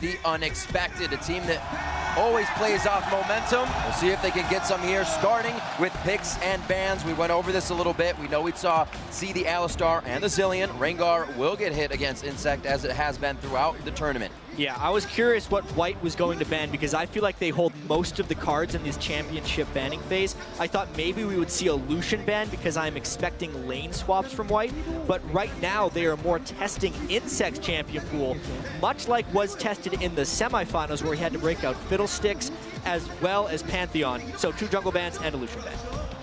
the unexpected. A team that always plays off momentum. We'll see if they can get some here, starting with picks and bans. We went over this a little bit. We know we see the Alistar and the Zillion. Rengar will get hit against inSec as it has been throughout the tournament. Yeah, I was curious what White was going to ban because I feel like they hold most of the cards in this championship banning phase. I thought maybe we would see a Lucian ban because I'm expecting lane swaps from White, but right now they are more testing inSec's champion pool, much like was tested in the semifinals where he had to break out Fiddlesticks as well as Pantheon. So 2 jungle bans and a Lucian ban.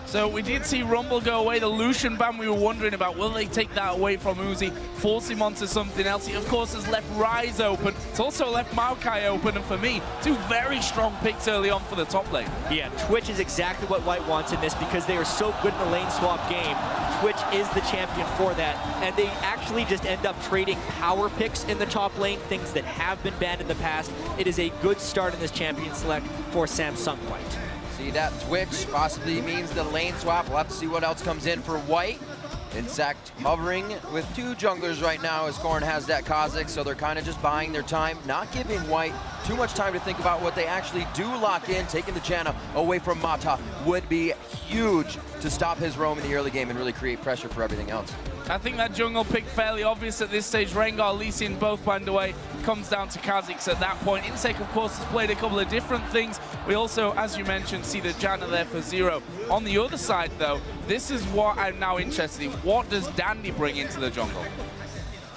So we did see Rumble go away. The Lucian ban we were wondering about, will they take that away from Uzi, force him onto something else? He, of course, has left Ryze open. It's also left Maokai open, and for me, 2 very strong picks early on for the top lane. Yeah, Twitch is exactly what White wants in this because they are so good in the lane swap game. Twitch is the champion for that, and they actually just end up trading power picks in the top lane, things that have been banned in the past. It is a good start in this champion select for Samsung White. See that Twitch possibly means the lane swap. We'll have to see what else comes in for White. inSec hovering with 2 junglers right now as Corrin has that KhaZix, so they're kind of just buying their time, not giving White too much time to think about what they actually do lock in. Taking the Janna away from Mata would be huge to stop his roam in the early game and really create pressure for everything else. I think that jungle pick fairly obvious at this stage. Rengar, Lee Sin both banned away. Comes down to KhaZix at that point. inSec, of course, has played a couple of different things. We also, as you mentioned, see the Janna there for 0. On the other side, though, this is what I'm now interested in. What does Dandy bring into the jungle?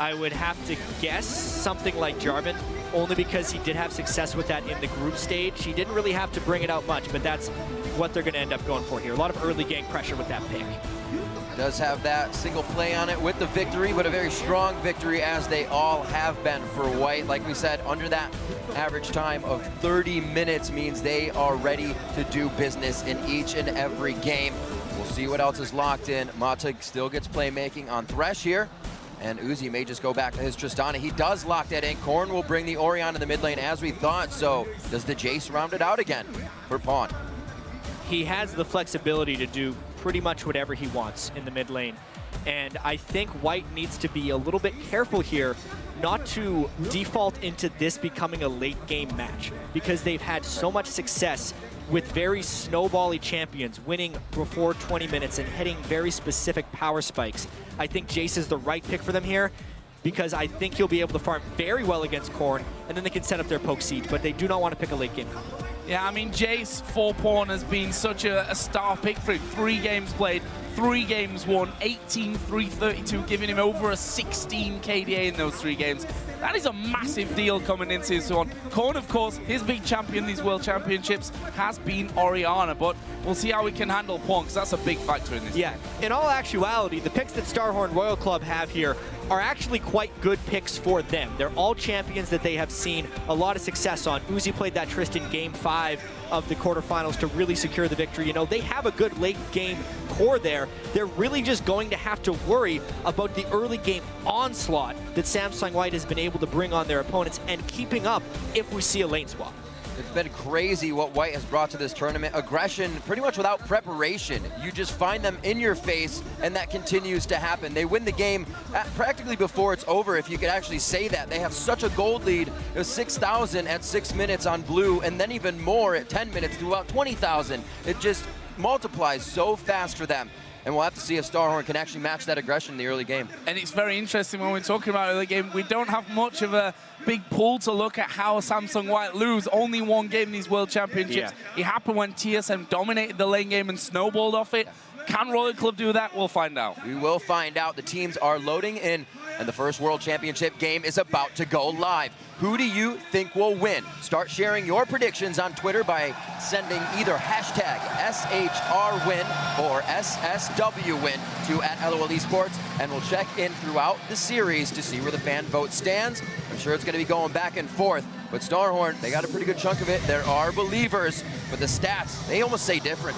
I would have to guess something like Jarvan, only because he did have success with that in the group stage. He didn't really have to bring it out much, but that's what they're going to end up going for here. A lot of early game pressure with that pick. Does have that single play on it with the victory, but a very strong victory as they all have been for White. Like we said, under that average time of 30 minutes means they are ready to do business in each and every game. We'll see what else is locked in. Mata still gets playmaking on Thresh here, and Uzi may just go back to his Tristana. He does lock that in. Corrin will bring the Orianna in the mid lane as we thought, so does the Jayce round it out again for Pawn? He has the flexibility to do pretty much whatever he wants in the mid lane. And I think White needs to be a little bit careful here not to default into this becoming a late game match, because they've had so much success with very snowbally champions, winning before 20 minutes and hitting very specific power spikes. I think Jayce is the right pick for them here, because I think he'll be able to farm very well against Corrin, and then they can set up their poke siege, but they do not want to pick a late game combo. Yeah, I mean, Jayce for Pawn has been such a star pick for him. 3 games played, 3 games won, 18-3-32, giving him over a 16 KDA in those 3 games. That is a massive deal coming into this one. Corrin, of course, his big champion these World Championships has been Orianna, but we'll see how we can handle Pawn, because that's a big factor in this. Yeah, in all actuality, the picks that Starhorn Royal Club have here are actually quite good picks for them. They're all champions that they have seen a lot of success on. Uzi played that Tristan game 5 of the quarterfinals to really secure the victory. You know, they have a good late game core there. They're really just going to have to worry about the early game onslaught that Samsung White has been able to bring on their opponents and keeping up if we see a lane swap. It's been crazy what White has brought to this tournament. Aggression, pretty much without preparation. You just find them in your face, and that continues to happen. They win the game practically before it's over, if you could actually say that. They have such a gold lead. It was 6,000 at 6 minutes on blue, and then even more at 10 minutes to about 20,000. It just multiplies so fast for them. And we'll have to see if Starhorn can actually match that aggression in the early game. And it's very interesting when we're talking about early game. We don't have much of a big pool to look at how Samsung White lose. Only 1 game in these World Championships. Yeah. It happened when TSM dominated the lane game and snowballed off it. Can Royal Club do that? We'll find out. We will find out. The teams are loading in, and the first World Championship game is about to go live. Who do you think will win? Start sharing your predictions on Twitter by sending either hashtag SHRWin or SSWWin to @LOLesports, and we'll check in throughout the series to see where the fan vote stands. I'm sure it's going to be going back and forth, but Starhorn, they got a pretty good chunk of it. There are believers, but the stats, they almost say different.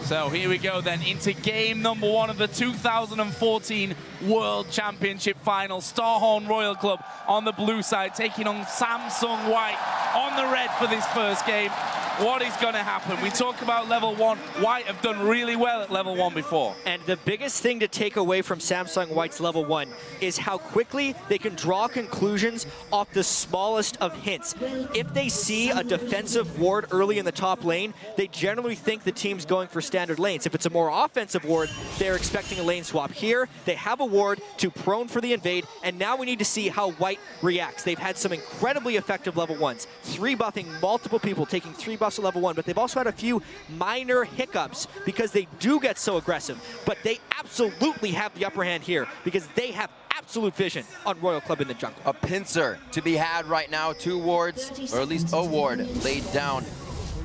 So here we go then into game number 1 of the 2014 World Championship Final. Starhorn Royal Club on the blue side taking on Samsung White on the red for this first game. what is going to happen? We talk about level 1. White have done really well at level 1 before. And the biggest thing to take away from Samsung White's level 1 is how quickly they can draw conclusions off the smallest of hints. If they see a defensive ward early in the top lane, they generally think the team's going for standard lanes. If it's a more offensive ward, they're expecting a lane swap. Here, they have a ward to prone for the invade, and now we need to see how White reacts. They've had some incredibly effective level 1s, 3-buffing multiple people, taking 3 buffs at level 1, but they've also had a few minor hiccups because they do get so aggressive. But they absolutely have the upper hand here because they have absolute vision on Royal Club in the jungle. A pincer to be had right now. 2 wards, or at least a ward laid down.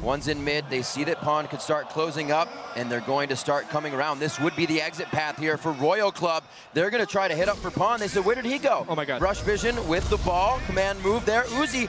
One's in mid. They see that Pawn could start closing up, and they're going to start coming around. This would be the exit path here for Royal Club. They're going to try to hit up for Pawn. They said, where did he go? Oh my God. Rush vision with the ball. Command move there. Uzi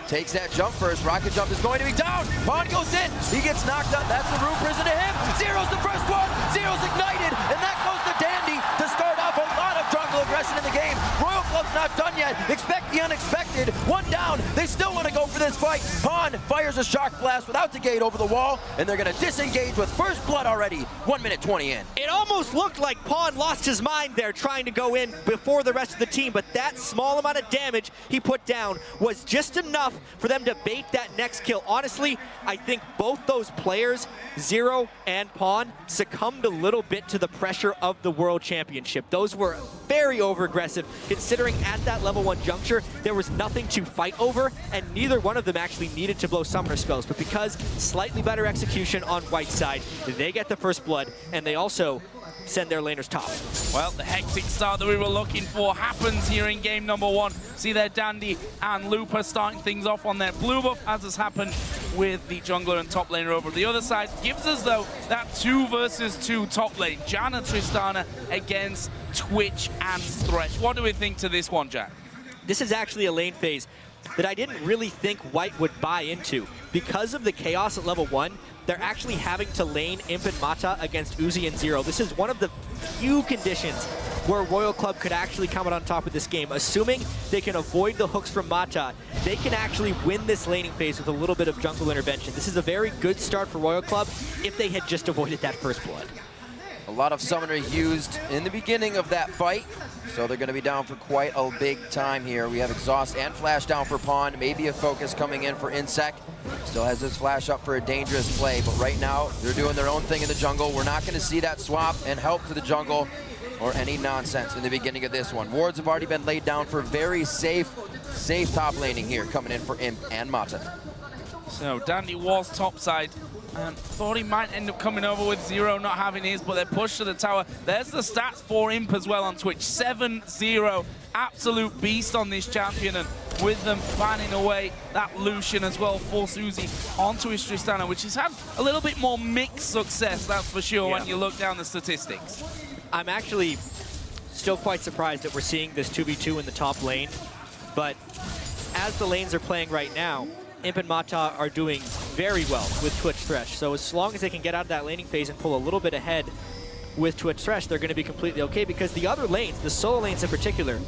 takes that jump first. Rocket jump is going to be down. Pawn goes in. He gets knocked out. That's the room prison to him. Zero's the first one. Zero's ignited, and that goes to Dandy to start off a lot of jungle aggression in the game. Royal Club's not done yet. Expect the unexpected. 1 down. They still want to go for this fight. Pawn fires a shock blast without the gate over the wall, and they're going to disengage with first blood already. 1 minute 20 in. It almost looked like Pawn lost his mind there trying to go in before the rest of the team, but that small amount of damage he put down was just enough for them to bait that next kill. Honestly, I think both those players, Zero and Pawn, succumbed a little bit to the pressure of the World Championship. Those were very over-aggressive, considering at that level 1 juncture, there was nothing to fight over, and neither one of them actually needed to blow summoner spells. But because slightly better execution on White's side, they get the first blood, and they also send their laners top. Well, the hectic start that we were looking for happens here in game number 1. See there, Dandy and Looper starting things off on their blue buff, as has happened with the jungler and top laner over the other side. Gives us, though, that 2 versus 2 top lane. Janna Tristana against Twitch and Thresh. What do we think to this one, Jack? This is actually a lane phase that I didn't really think White would buy into. Because of the chaos at level 1, they're actually having to lane Imp and Mata against Uzi and Zero. This is one of the few conditions where Royal Club could actually come out on top of this game. Assuming they can avoid the hooks from Mata, they can actually win this laning phase with a little bit of jungle intervention. This is a very good start for Royal Club if they had just avoided that first blood. A lot of summoner used in the beginning of that fight, so they're going to be down for quite a big time here. We have exhaust and flash down for Pawn, maybe a focus coming in for inSec. Still has his flash up for a dangerous play, but right now they're doing their own thing in the jungle. We're not going to see that swap and help to the jungle or any nonsense in the beginning of this one. Wards have already been laid down for very safe top laning here, coming in for Imp and Mata. So Dandy was topside. And thought he might end up coming over with Zero not having his, but they're pushed to the tower. There's the stats for Imp as well on Twitch. 7-0. Absolute beast on this champion. And with them fanning away that Lucian as well, force Uzi onto his Tristana, which has had a little bit more mixed success, that's for sure, when you look down the statistics. I'm actually still quite surprised that we're seeing this 2v2 in the top lane. But as the lanes are playing right now, Imp and Mata are doing very well with Twitch Thresh. So as long as they can get out of that laning phase and pull a little bit ahead with Twitch Thresh, they're going to be completely okay, because the other lanes, the solo lanes in particular,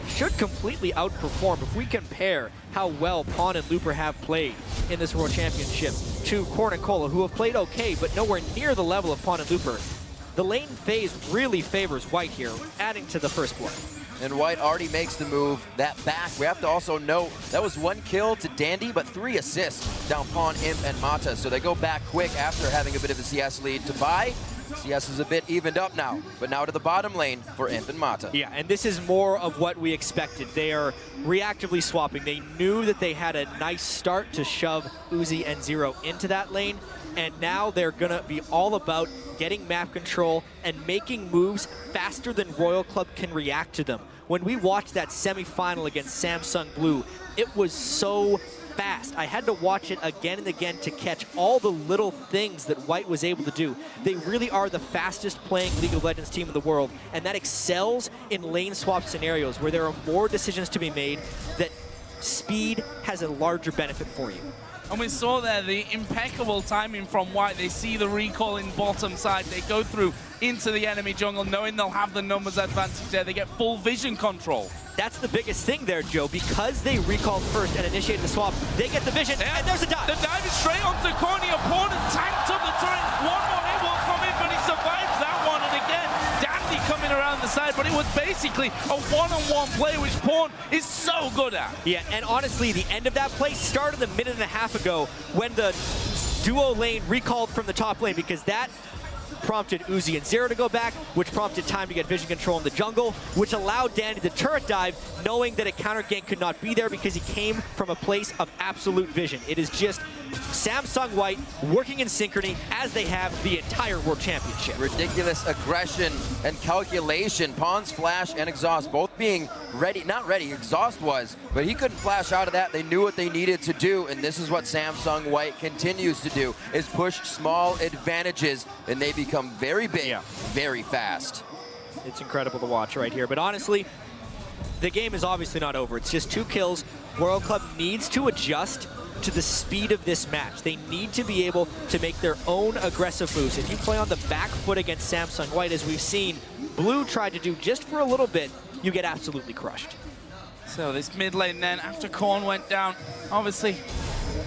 should completely outperform. If we compare how well Pawn and Looper have played in this World Championship to Corn and Cola, who have played okay, but nowhere near the level of Pawn and Looper, the lane phase really favors White here, adding to the first blood. And White already makes the move. That back, we have to also note, that was 1 kill to Dandy, but 3 assists down Pawn, Imp, and Mata. So they go back quick after having a bit of a CS lead to buy. CS is a bit evened up now, but now to the bottom lane for Imp and Mata. Yeah, and this is more of what we expected. They are reactively swapping. They knew that they had a nice start to shove Uzi and Zero into that lane, and now they're going to be all about getting map control and making moves faster than Royal Club can react to them. When we watched that semifinal against Samsung Blue, it was so fast. I had to watch it again and again to catch all the little things that White was able to do. They really are the fastest playing League of Legends team in the world, and that excels in lane swap scenarios where there are more decisions to be made, that speed has a larger benefit for you. And we saw there the impeccable timing from White. They see the recall in bottom side. They go through into the enemy jungle, knowing they'll have the numbers advantage there. They get full vision control. that's the biggest thing there, Joe. Because they recalled first and initiated the swap, they get the vision, and there's a dive. The dive is straight onto Corny. Opponent tanked up the turret. One more hit will come in, but he survives that one. And again, Dandy coming around the side, but it was basically a one-on-one play, which Pawn is so good at. Yeah, and honestly, the end of that play started a minute and a half ago when the duo lane recalled from the top lane, because that prompted Uzi and Zero to go back, which prompted time to get vision control in the jungle, which allowed Dandy to turret dive, knowing that a counter gank could not be there because he came from a place of absolute vision. It is just Samsung White working in synchrony as they have the entire World Championship. Ridiculous aggression and calculation. Pawn's flash and exhaust both being ready, not ready, exhaust was, but he couldn't flash out of that. They knew what they needed to do, and this is what Samsung White continues to do, is push small advantages, and they become very big, very fast. It's incredible to watch right here, but honestly, the game is obviously not over. It's just 2 kills. Royal Club needs to adjust to the speed of this match. They need to be able to make their own aggressive moves. If you play on the back foot against Samsung White, as we've seen Blue tried to do just for a little bit, you get absolutely crushed. So this mid lane then, after Korn went down, obviously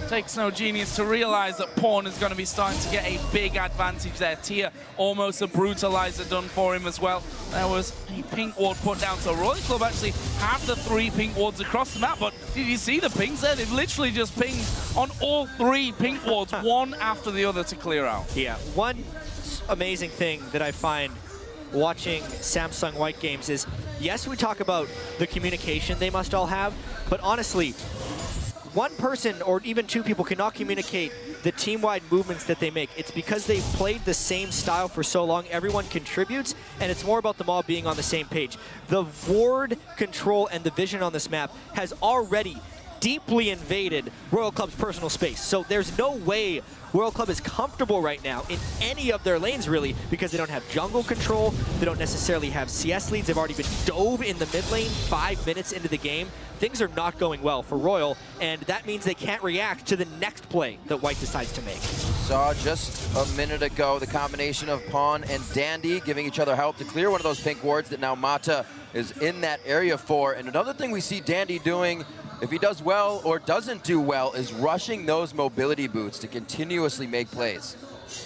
takes no genius to realize that Pawn is going to be starting to get a big advantage there. Tia, almost a brutalizer done for him as well. There was a pink ward put down, so Royal Club actually have the 3 pink wards across the map, but did you see the pings there? They've literally just pinged on all 3 pink wards, one after the other to clear out. Yeah, one amazing thing that I find watching Samsung White games is, yes, we talk about the communication they must all have, but honestly, one person or even 2 people cannot communicate the team-wide movements that they make. It's because they've played the same style for so long. Everyone contributes, and it's more about them all being on the same page. The ward control and the vision on this map has already deeply invaded Royal Club's personal space. So there's no way Royal Club is comfortable right now in any of their lanes, really, because they don't have jungle control, they don't necessarily have CS leads, they've already been dove in the mid lane 5 minutes into the game. Things are not going well for Royal, and that means they can't react to the next play that White decides to make. Saw just a minute ago the combination of Pawn and Dandy giving each other help to clear one of those pink wards that now Mata is in that area for. And another thing we see Dandy doing, if he does well or doesn't do well, is rushing those mobility boots to continuously make plays.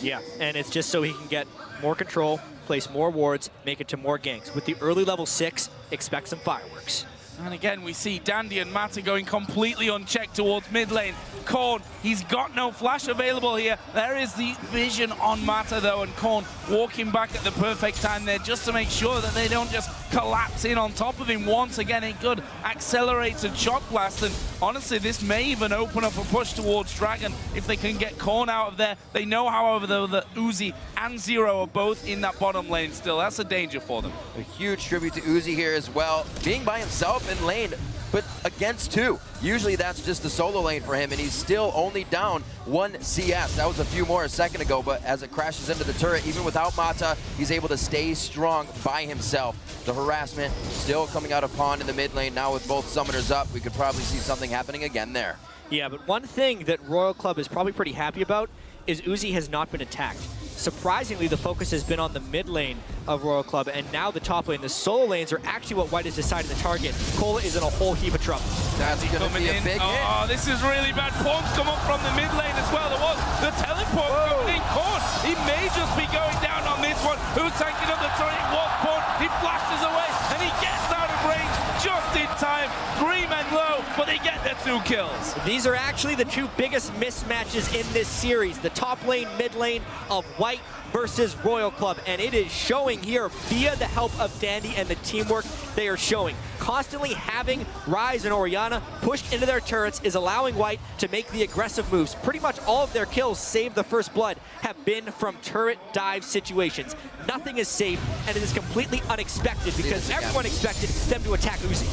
Yeah, and it's just so he can get more control, place more wards, make it to more ganks. With the early level 6, expect some fireworks. And again, we see Dandy and Mata going completely unchecked towards mid lane. Korn, he's got no flash available here. There is the vision on Mata, though, and Korn walking back at the perfect time there just to make sure that they don't just collapse in on top of him. Once again, a good accelerated shot blast, and honestly, this may even open up a push towards Dragon if they can get Korn out of there. They know, however, though, that Uzi and Zero are both in that bottom lane still. That's a danger for them. A huge tribute to Uzi here as well, being by himself in lane, but against 2. Usually that's just the solo lane for him, and he's still only down 1 CS. That was a few more a second ago, but as it crashes into the turret, even without Mata, he's able to stay strong by himself. The harassment still coming out of Pawn in the mid lane. Now with both summoners up, we could probably see something happening again there. Yeah, but one thing that Royal Club is probably pretty happy about is Uzi has not been attacked. Surprisingly, the focus has been on the mid lane of Royal Club, and now the top lane. The solo lanes are actually what White has decided to target. Cola is in a whole heap of trouble. That's going to be a big hit. Oh, this is really bad. Pawn's come up from the mid lane as well. There was the teleport coming in. Korn, he may just be going down on this one. Who's tanking up the turret? It was Pawn. He flashes away, and he gets out of range just in time. 3 men low, but they get their 2 kills. These are actually the 2 biggest mismatches in this series. The top lane, mid lane of White versus Royal Club, and it is showing here via the help of Dandy and the teamwork they are showing. Constantly having Ryze and Orianna pushed into their turrets is allowing White to make the aggressive moves. Pretty much all of their kills, save the first blood, have been from turret dive situations. Nothing is safe, and it is completely unexpected because everyone expected them to attack Uzi.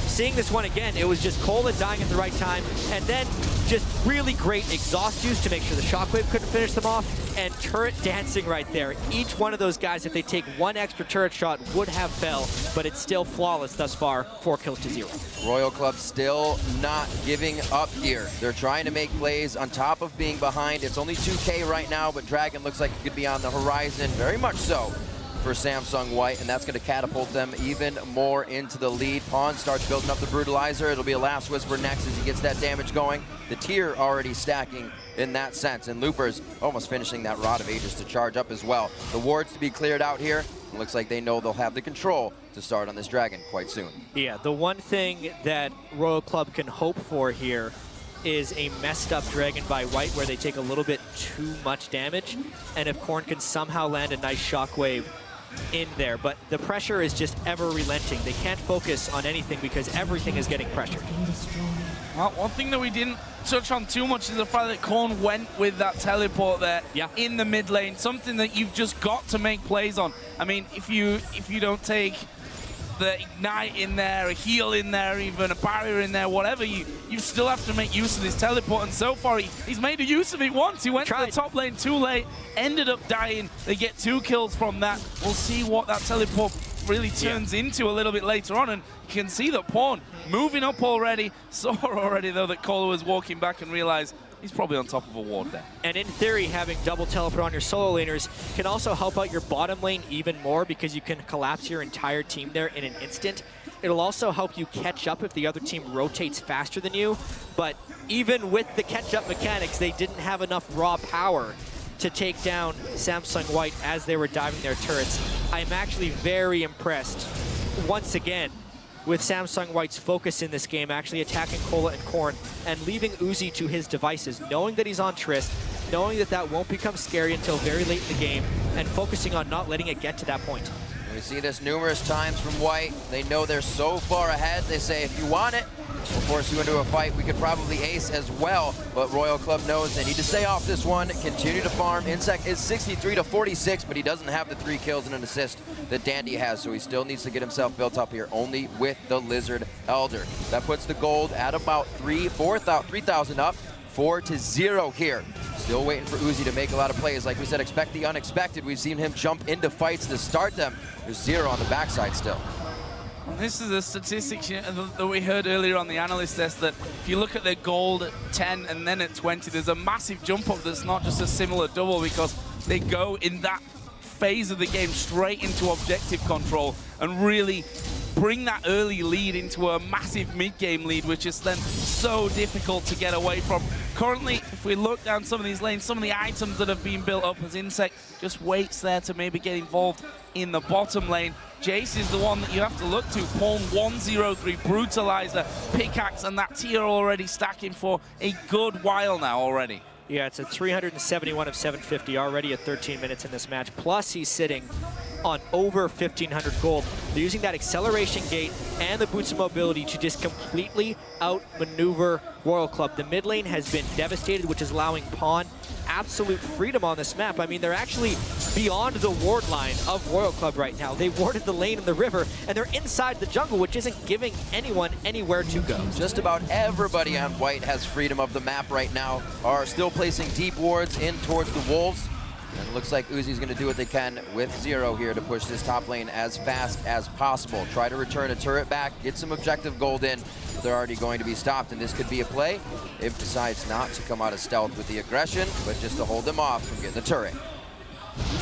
Seeing this one again, it was just Cola dying at the right time, and then just really great exhaust use to make sure the shockwave couldn't finish them off, and turret dancing right there. Each one of those guys, if they take 1 extra turret shot, would have fell, but it's still flawless thus far, 4 kills to 0. Royal Club still not giving up here. They're trying to make plays on top of being behind. It's only 2K right now, but Dragon looks like he could be on the horizon, very much so. for Samsung White, and that's going to catapult them even more into the lead. Pawn starts building up the Brutalizer. It'll be a Last Whisper next as he gets that damage going. The tier already stacking in that sense, and Looper's almost finishing that Rod of Ages to charge up as well. The wards to be cleared out here. It looks like they know they'll have the control to start on this dragon quite soon. Yeah, the one thing that Royal Club can hope for here is a messed up dragon by White where they take a little bit too much damage, and if Corn can somehow land a nice shockwave in there. But the pressure is just ever relenting. They can't focus on anything because everything is getting pressured. Well, one thing that we didn't touch on too much is the fact that Corn went with that teleport there in the mid lane, something that you've just got to make plays on. I mean, if you don't take the ignite in there, a heal in there, even a barrier in there, whatever, you still have to make use of this teleport, and so far he's made a use of it once. He went to the top lane too late, ended up dying. They get 2 kills from that. We'll see what that teleport really turns into a little bit later on, and you can see that Pawn moving up already. Saw already though that Kohler was walking back and realized he's probably on top of a ward there. And in theory, having double teleport on your solo laners can also help out your bottom lane even more because you can collapse your entire team there in an instant. It'll also help you catch up if the other team rotates faster than you. But even with the catch-up mechanics, they didn't have enough raw power to take down Samsung White as they were diving their turrets. I'm actually very impressed, once again, with Samsung White's focus in this game, actually attacking Cola and Corn and leaving Uzi to his devices, knowing that he's on Trist, knowing that that won't become scary until very late in the game, and focusing on not letting it get to that point. We see this numerous times from White. They know they're so far ahead. They say, if you want it, we'll force you into a fight. We could probably ace as well, but Royal Club knows they need to stay off this one, continue to farm. inSec is 63 to 46, but he doesn't have the 3 kills and an assist that Dandy has, so he still needs to get himself built up here, only with the Lizard Elder. That puts the gold at about 3,000 up, 4-0 here. Still waiting for Uzi to make a lot of plays. Like we said, expect the unexpected. We've seen him jump into fights to start them. There's 0 on the backside still. This is a statistic that we heard earlier on the analyst desk, that if you look at their gold at 10 and then at 20, there's a massive jump up that's not just a similar double, because they go in that phase of the game straight into objective control and really bring that early lead into a massive mid-game lead, which is then so difficult to get away from. Currently, if we look down some of these lanes, some of the items that have been built up as inSec just waits there to maybe get involved in the bottom lane. Jayce is the one that you have to look to. Pawn 103, Brutalizer, Pickaxe, and that tier already stacking for a good while now already. Yeah, it's a 371 of 750 already at 13 minutes in this match. Plus, he's sitting on over 1,500 gold. They're using that acceleration gate and the boots of mobility to just completely outmaneuver Royal Club. The mid lane has been devastated, which is allowing Pawn absolute freedom on this map. I mean, they're actually beyond the ward line of Royal Club right now. They warded the lane in the river, and they're inside the jungle, which isn't giving anyone anywhere to go. Just about everybody on White has freedom of the map right now, are still placing deep wards in towards the Wolves. And it looks like Uzi's going to do what they can with 0 here to push this top lane as fast as possible. Try to return a turret back, get some objective gold in. But they're already going to be stopped, and this could be a play if decides not to come out of stealth with the aggression, but just to hold them off from getting the turret.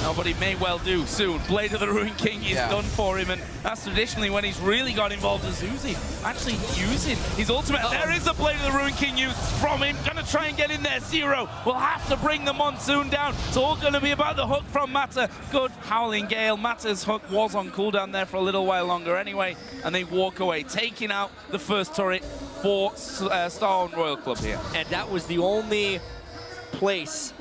No, but he may well do soon. Blade of the Ruined King is done for him, and that's traditionally when he's really got involved as Uzi actually using his ultimate. There is a Blade of the Ruined King used from him. Gonna try and get in there. 0 will have to bring the Monsoon down. It's all gonna be about the hook from Mata. Good Howling Gale. Mata's hook was on cooldown there for a little while longer anyway, and they walk away, taking out the first turret for Star on Royal Club here. And that was the only place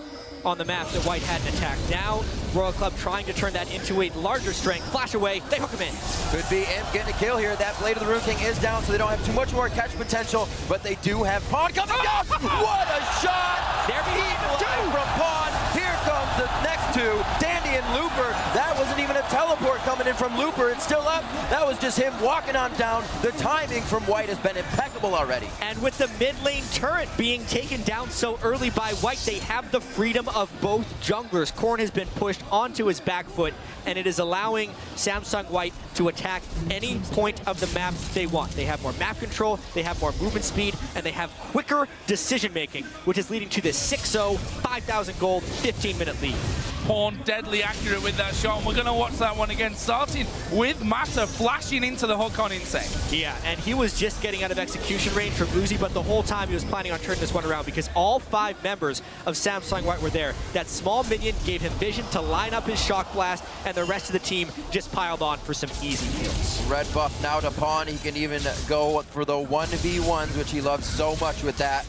on the map that White hadn't attacked. Now, Royal Club trying to turn that into a larger strength. Flash away, they hook him in. Could be Imp getting a kill here. That Blade of the Ruined King is down, so they don't have too much more catch potential, but they do have Pawn coming down. What a shot! There we go. From Pawn. Here comes the next 2, Dandy and Looper. That wasn't even a teleport coming in from Looper. It's still up. That was just him walking on down. The timing from White has been impeccable already. And with the mid lane turret being taken down so early by White, they have the freedom of both junglers. Corn has been pushed onto his back foot, and it is allowing Samsung White to attack any point of the map they want. They have more map control, they have more movement speed, and they have quicker decision making, which is leading to this 6-0, 5,000 gold, 15-minute lead. Pawn deadly accurate with that shot. And we're going to watch that one again, starting with Mata flashing into the hook on inSec. Yeah, and he was just getting out of execution range from Uzi, but the whole time he was planning on turning this one around because all 5 members of Samsung White were there. That small minion gave him vision to line up his shock blast, and the rest of the team just piled on for some easy kills. Red buff now to Pawn. He can even go for the 1v1s, which he loves so much with that.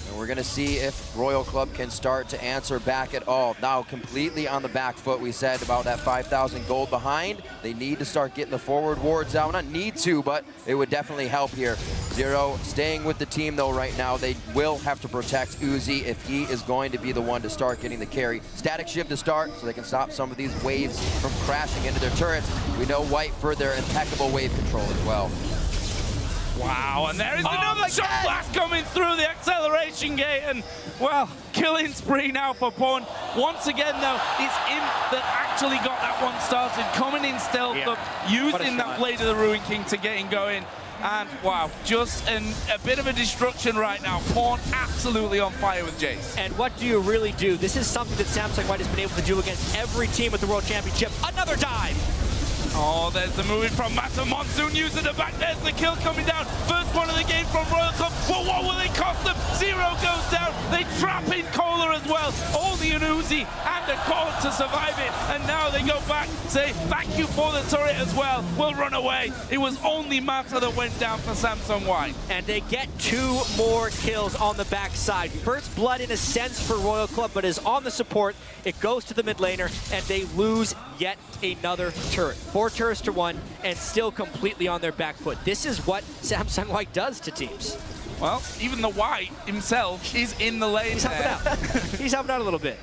And we're going to see if Royal Club can start to answer back at all. Now completely on the back foot. We said about that 5,000 gold behind. They need to start getting the forward wards out. Not need to, but it would definitely help here. Zero staying with the team though right now. They will have to protect Uzi if he is going to be the one to start getting the carry. Static shiv to start so they can stop some of these waves from crashing into their turrets. We know White for their impeccable wave control as well. Wow, and there is another shot blast coming through the acceleration gate, and, well, killing spree now for Pawn. Once again, though, it's Imp that actually got that one started, coming in stealth, using that Blade of the Ruin King to get him going. And, wow, just a bit of a destruction right now. Pawn absolutely on fire with Jayce. And what do you really do? This is something that Samsung White has been able to do against every team at the World Championship. Another dive! Oh, there's the moving from Mata. Monsoon using the back. There's the kill coming down. First one of the game from Royal Club. But what will it cost them? Zero goes down. They trap in Kohler as well. Only an Uzi and a Colt to survive it. And now they go back, say, thank you for the turret as well. We'll run away. It was only Mata that went down for Samsung White. And they get 2 more kills on the backside. First blood in a sense for Royal Club, but is on the support. It goes to the mid laner, and they lose yet another turret. 4 turrets to 1, and still completely on their back foot. This is what Samsung White does to teams. Well, even the White himself is in the lane. He's helping out. He's helping out a little bit.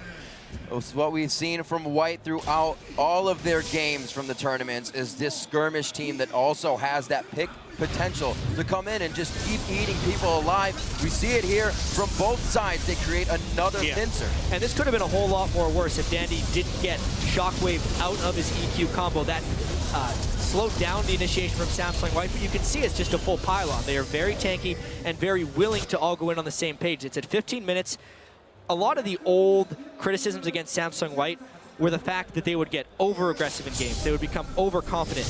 It's what we've seen from White throughout all of their games from the tournaments is this skirmish team that also has that pick potential to come in and just keep eating people alive. We see it here from both sides. They create another pincer. And this could have been a whole lot more worse if Dandy didn't get Shockwave out of his EQ combo. That slowed down the initiation from Samsung White, but you can see it's just a full pylon. They are very tanky and very willing to all go in on the same page. It's at 15 minutes. A lot of the old criticisms against Samsung White were the fact that they would get over-aggressive in games. They would become overconfident.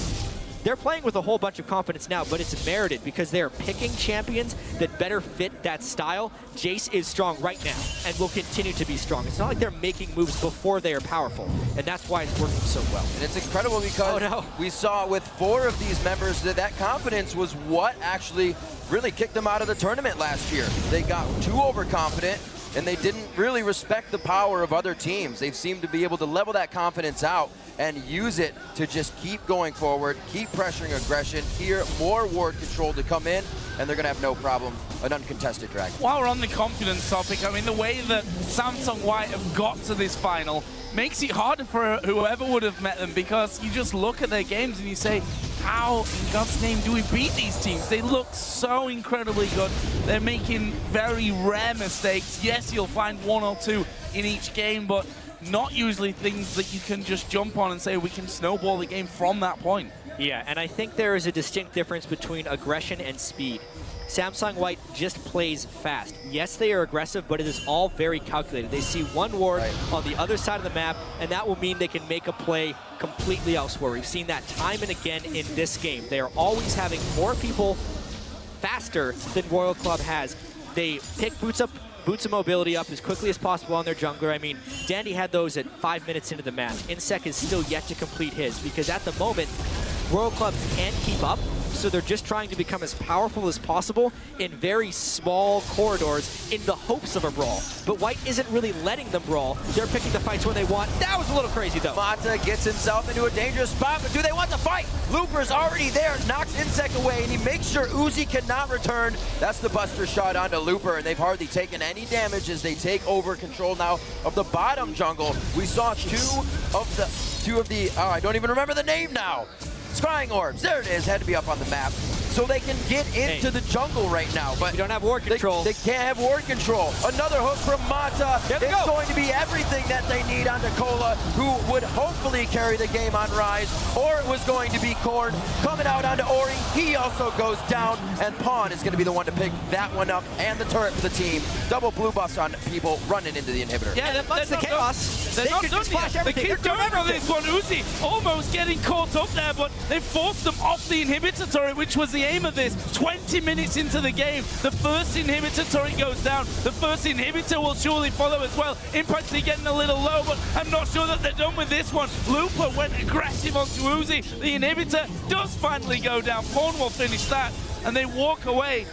They're playing with a whole bunch of confidence now, but it's merited because they're picking champions that better fit that style. Jayce is strong right now and will continue to be strong. It's not like they're making moves before they are powerful, and that's why it's working so well. And it's incredible because we saw with 4 of these members that confidence was what actually really kicked them out of the tournament last year. They got too overconfident, and they didn't really respect the power of other teams. They've seemed to be able to level that confidence out and use it to just keep going forward, keep pressuring aggression, here more ward control to come in, and they're gonna have no problem, an uncontested drag. While we're on the confidence topic, I mean, the way that Samsung White have got to this final makes it harder for whoever would have met them, because you just look at their games and you say, how in God's name do we beat these teams? They look so incredibly good. They're making very rare mistakes. Yes, you'll find 1 or 2 in each game, but not usually things that you can just jump on and say we can snowball the game from that point. Yeah, and I think there is a distinct difference between aggression and speed. Samsung White just plays fast. Yes, they are aggressive, but it is all very calculated. They see one ward on the other side of the map, and that will mean they can make a play completely elsewhere. We've seen that time and again in this game. They are always having more people faster than Royal Club has. They pick boots of mobility up as quickly as possible on their jungler. I mean, Dandy had those at 5 minutes into the match. inSec is still yet to complete his, because at the moment, Royal Club can't keep up, so they're just trying to become as powerful as possible in very small corridors in the hopes of a brawl. But White isn't really letting them brawl. They're picking the fights when they want. That was a little crazy, though. Mata gets himself into a dangerous spot, but do they want to fight? Looper's already there, knocks inSec away, and he makes sure Uzi cannot return. That's the buster shot onto Looper, and they've hardly taken any damage as they take over control now of the bottom jungle. We saw two of the, I don't even remember the name now. Scrying orbs, there it is, had to be up on the map. so they can get into the jungle right now. But you don't have ward control. They can't have ward control. Another hook from Mata. It's going to be everything that they need on Nicola, who would hopefully carry the game on Ryze, or it was going to be Korn coming out onto Ori. He also goes down, and Pawn is going to be the one to pick that one up, and the turret for the team. Double blue buffs on people running into the inhibitor. Yeah, that's the chaos. They're not done yet. They keep going on this one. Uzi almost getting caught up there, but they forced them off the inhibitor turret, which was the aim of this. 20 minutes into the game, the first inhibitor turret goes down. The first inhibitor will surely follow as well. Impact's getting a little low, but I'm not sure that they're done with this one. Looper went aggressive onto Uzi. The inhibitor does finally go down. Pawn will finish that, and they walk away,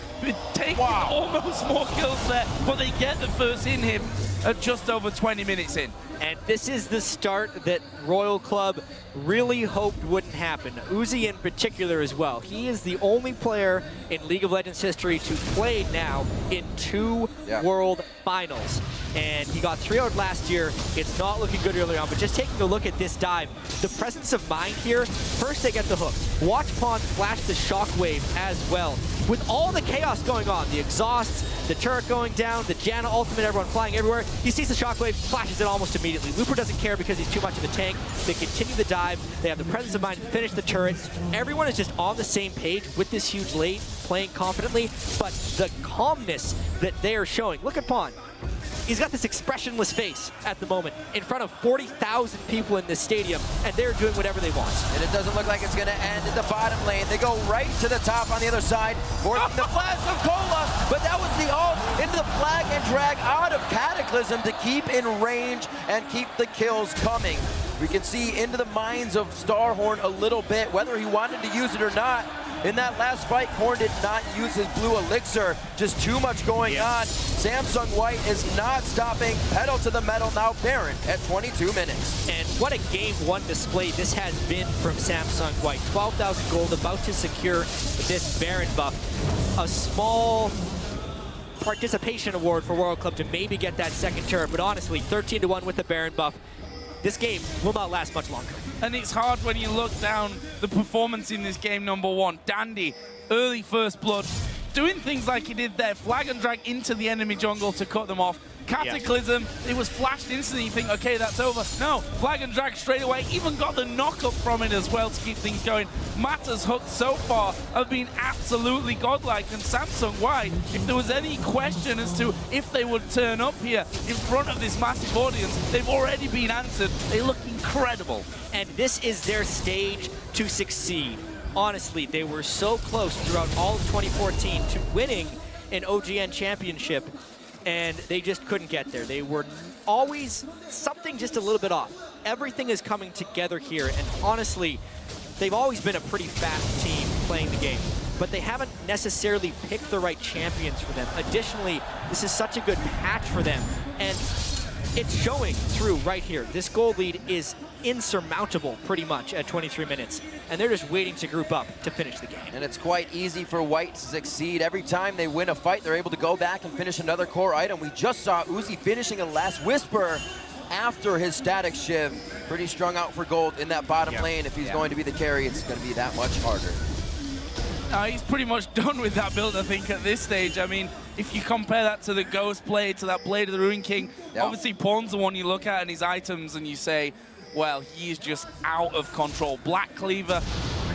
taking almost more kills there, but they get the first inhib at just over 20 minutes in. And this is the start that Royal Club really hoped wouldn't happen. Uzi in particular as well. He is the only player in League of Legends history to play now in 2 World Finals. And he got 3-0'd last year. It's not looking good early on, but just taking a look at this dive, the presence of mind here, first they get the hook. Watch Pawn flash the shockwave as well. With all the chaos going on, the exhausts, the turret going down, the Janna ultimate, everyone flying everywhere, he sees the shockwave, flashes it almost immediately. Looper doesn't care because he's too much of a tank. They continue the dive, they have the presence of mind to finish the turret. Everyone is just on the same page with this huge lane, playing confidently, but the calmness that they are showing. Look at Pawn. He's got this expressionless face at the moment in front of 40,000 people in this stadium, and they're doing whatever they want. And it doesn't look like it's going to end in the bottom lane. They go right to the top on the other side, forcing the flash of Cola, but that was the ult into the flag and drag out of Cataclysm to keep in range and keep the kills coming. We can see into the minds of Starhorn a little bit, whether he wanted to use it or not. In that last fight, Korn did not use his blue elixir. Just too much going on. Samsung White is not stopping. Pedal to the metal now. Baron at 22 minutes. And what a game 1 display this has been from Samsung White. 12,000 gold, about to secure this Baron buff. A small participation award for World Club to maybe get that second turret, but honestly, 13-1 with the Baron buff. This game will not last much longer. And it's hard when you look down the performance in this game, number 1. Dandy, early first blood, doing things like he did there, flag and drag into the enemy jungle to cut them off. Cataclysm, it was flashed instantly, you think, okay, that's over. No, flag and drag straight away, even got the knock up from it as well to keep things going. Mata's hooks so far have been absolutely godlike, and Samsung White, if there was any question as to if they would turn up here in front of this massive audience, they've already been answered. They look incredible. And this is their stage to succeed. Honestly, they were so close throughout all of 2014 to winning an OGN championship, and they just couldn't get there. They were always something just a little bit off. Everything is coming together here, and honestly, they've always been a pretty fast team playing the game, but they haven't necessarily picked the right champions for them. Additionally, this is such a good patch for them, and it's showing through right here. This gold lead is insurmountable pretty much at 23 minutes, and they're just waiting to group up to finish the game. And it's quite easy for White to succeed. Every time they win a fight, they're able to go back and finish another core item. We just saw Uzi finishing a last Whisper after his static shiv. Pretty strung out for gold in that bottom lane. If he's going to be the carry, it's going to be that much harder. He's pretty much done with that build, I think, at this stage. I mean, if you compare that to the Ghost Blade, to that Blade of the Ruin King, obviously Pawn's the one you look at in his items and you say, well, he's just out of control. Black Cleaver,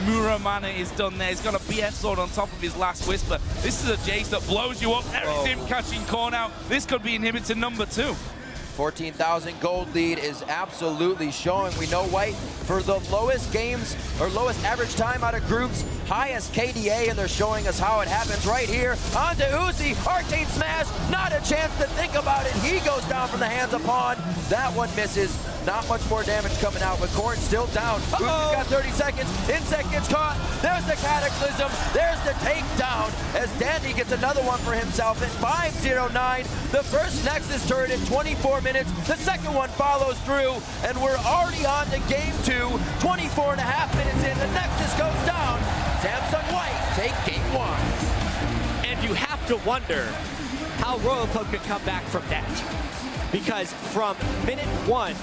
Muramana is done there. He's got a BF sword on top of his last Whisper. This is a Jayce that blows you up. There is him catching Korn out. This could be inhibitor number 2. 14,000 gold lead is absolutely showing. We know White for the lowest games or lowest average time out of groups, highest KDA, and they're showing us how it happens right here. Onto Uzi, Arcane Smash, not a chance to think about it. He goes down from the hands of Pawn. That one misses. Not much more damage coming out, but Korn's still down. Uzi's got 30 seconds. inSec gets caught. There's the Cataclysm. There's the takedown as Dandy gets another one for himself at 5:09. The first Nexus turret in 24 minutes. The second one follows through, and we're already on to game 2. 24 and a half minutes in. The Nexus goes down. Samsung White take game 1. And you have to wonder how Royal Club could come back from that. Because from minute 1,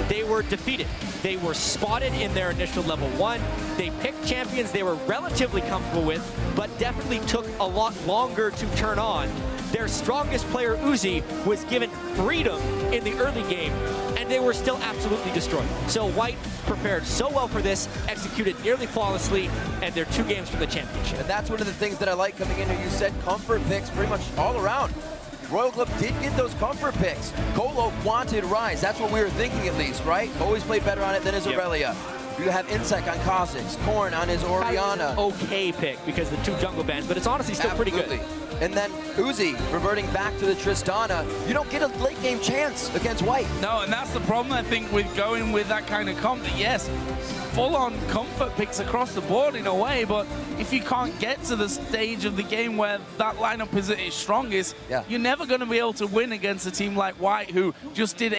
they were defeated. They were spotted in their initial level 1. They picked champions they were relatively comfortable with, but definitely took a lot longer to turn on. Their strongest player, Uzi, was given freedom in the early game, and they were still absolutely destroyed. So White prepared so well for this, executed nearly flawlessly, and they're 2 games from the championship. And that's one of the things that I like coming in here. You said comfort picks pretty much all around. Royal Club did get those comfort picks. Colo wanted Ryze. That's what we were thinking at least, right? Always played better on it than his Aurelia. You have inSec on KhaZix, Corn on his Orianna. Okay pick because the 2 jungle bans, but it's honestly still pretty good. And then Uzi reverting back to the Tristana. You don't get a late game chance against White. No, and that's the problem, I think, with going with that kind of comp. Yes, full-on comfort picks across the board in a way, but if you can't get to the stage of the game where that lineup is at its strongest, you're never going to be able to win against a team like White, who just did